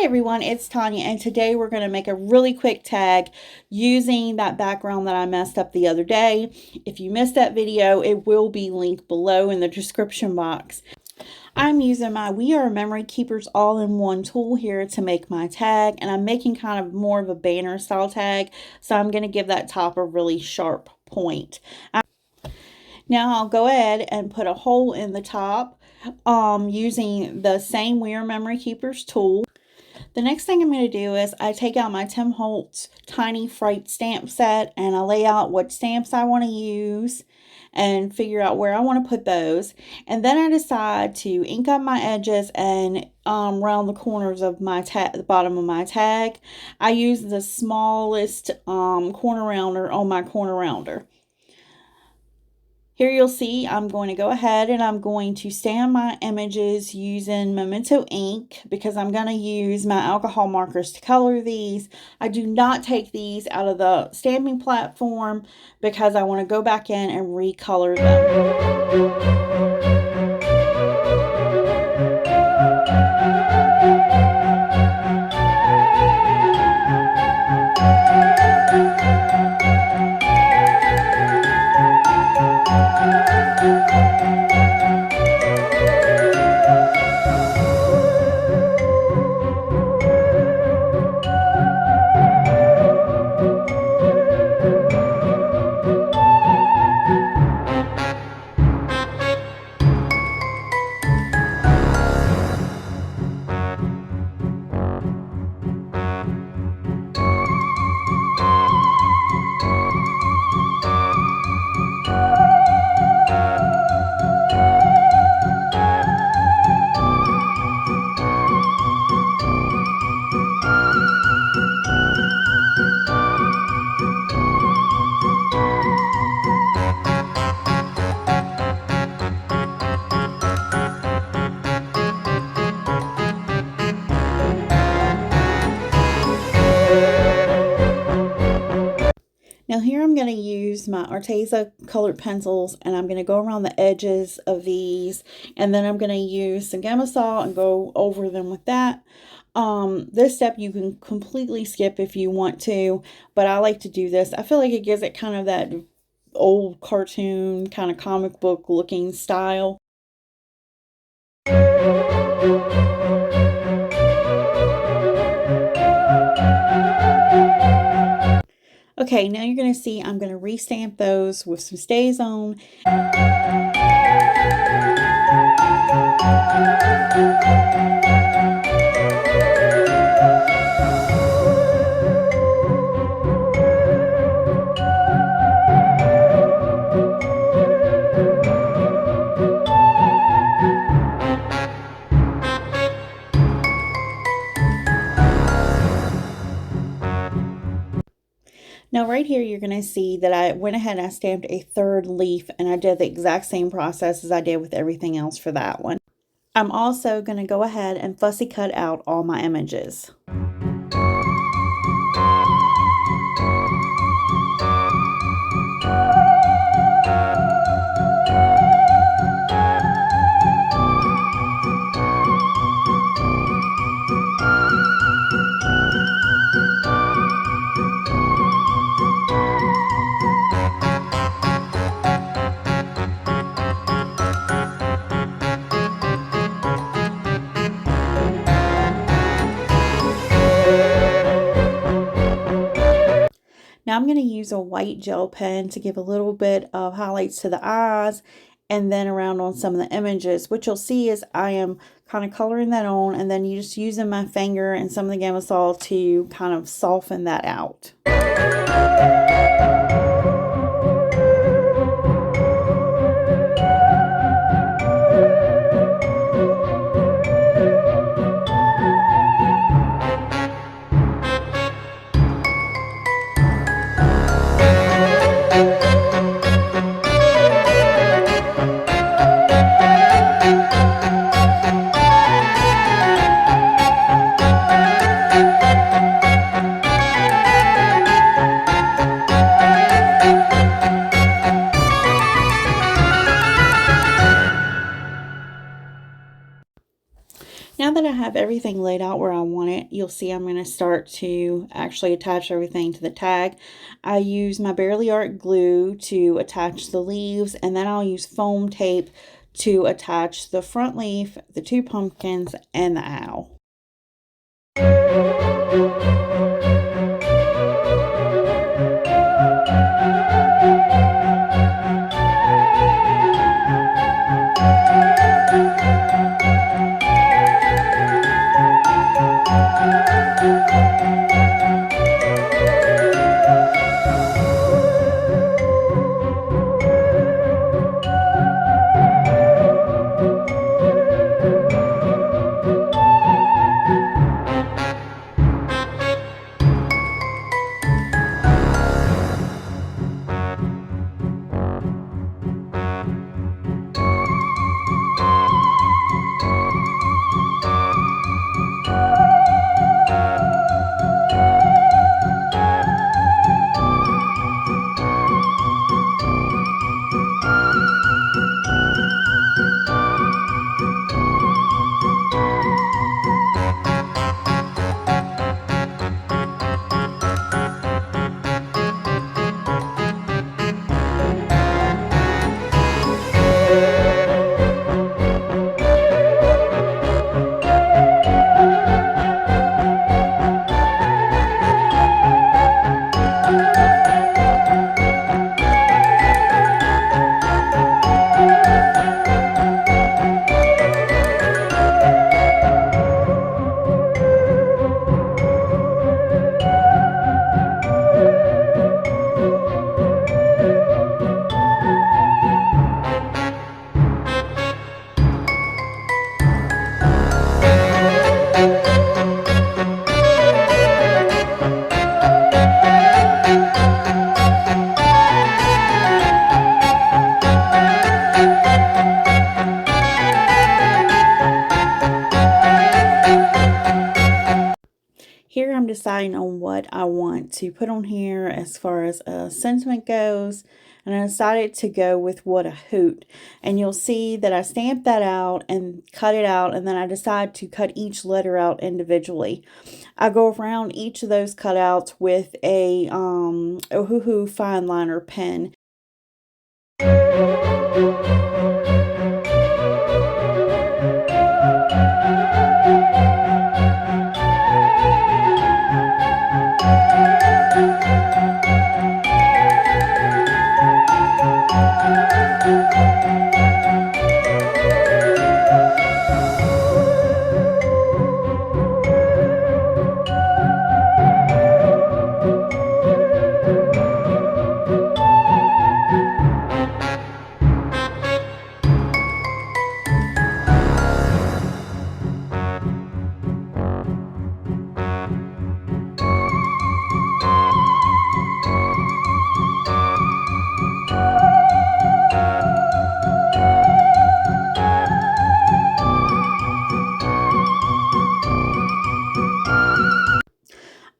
Everyone, it's Tanya, and today we're going to make a really quick tag using that background that I messed up the other day. If you missed that video, it will be linked below in the description box. I'm using my We Are Memory Keepers all-in-one tool here to make my tag, and I'm making kind of more of a banner style tag, so I'm going to give that top a really sharp point. Now I'll go ahead and put a hole in the top using the same We Are Memory Keepers tool. The next thing I'm going to do is I take out my Tim Holtz Tiny Frights stamp set and I lay out what stamps I want to use and figure out where I want to put those. And then I decide to ink up my edges and round the corners of my the bottom of my tag. I use the smallest corner rounder on my corner rounder. Here you'll see I'm going to go ahead and I'm going to stamp my images using Memento ink because I'm going to use my alcohol markers to color these. I do not take these out of the stamping platform because I want to go back in and recolor them. Now here I'm going to use my Artzea colored pencils and I'm going to go around the edges of these, and then I'm going to use some Gamsol and go over them with that. This step you can completely skip if you want to, but I like to do this. I feel like it gives it kind of that old cartoon kind of comic book looking style. Okay, now you're going to see I'm going to restamp those with some Stazon. Now right here you're going to see that I went ahead and I stamped a third leaf, and I did the exact same process as I did with everything else for that one. I'm also going to go ahead and fussy cut out all my images. Now I'm going to use a white gel pen to give a little bit of highlights to the eyes and then around on some of the images. What you'll see is I am kind of coloring that on, and then you just using my finger and some of the Gamsol to kind of soften that out. have everything laid out where I want it, you'll see I'm going to start to actually attach everything to the tag. I use my Barely Art glue to attach the leaves, and then I'll use foam tape to attach the front leaf, the 2 pumpkins, and the owl. Here I'm deciding on what I want to put on here as far as a sentiment goes, and I decided to go with What a Hoot. And you'll see that I stamped that out and cut it out, and then I decide to cut each letter out individually. I go around each of those cutouts with a Ohuhu Fineliner pen.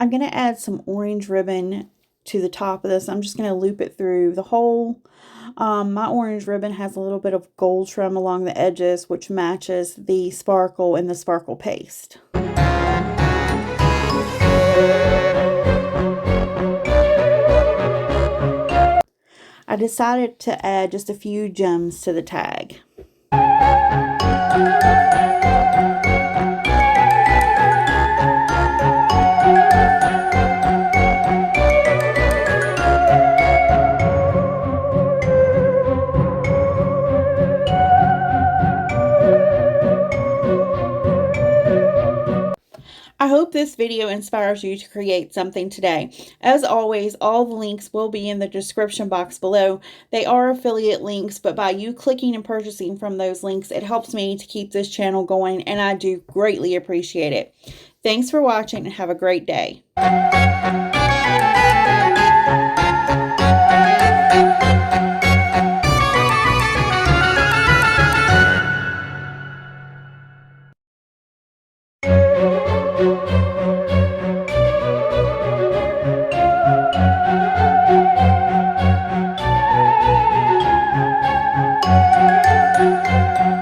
I'm going to add some orange ribbon to the top of this. I'm just going to loop it through the hole. My orange ribbon has a little bit of gold trim along the edges, which matches the sparkle in the sparkle paste. I decided to add just a few gems to the tag. I hope this video inspires you to create something today. As always, all the links will be in the description box below. They are affiliate links, but by you clicking and purchasing from those links, it helps me to keep this channel going, and I do greatly appreciate it. Thanks for watching and have a great day.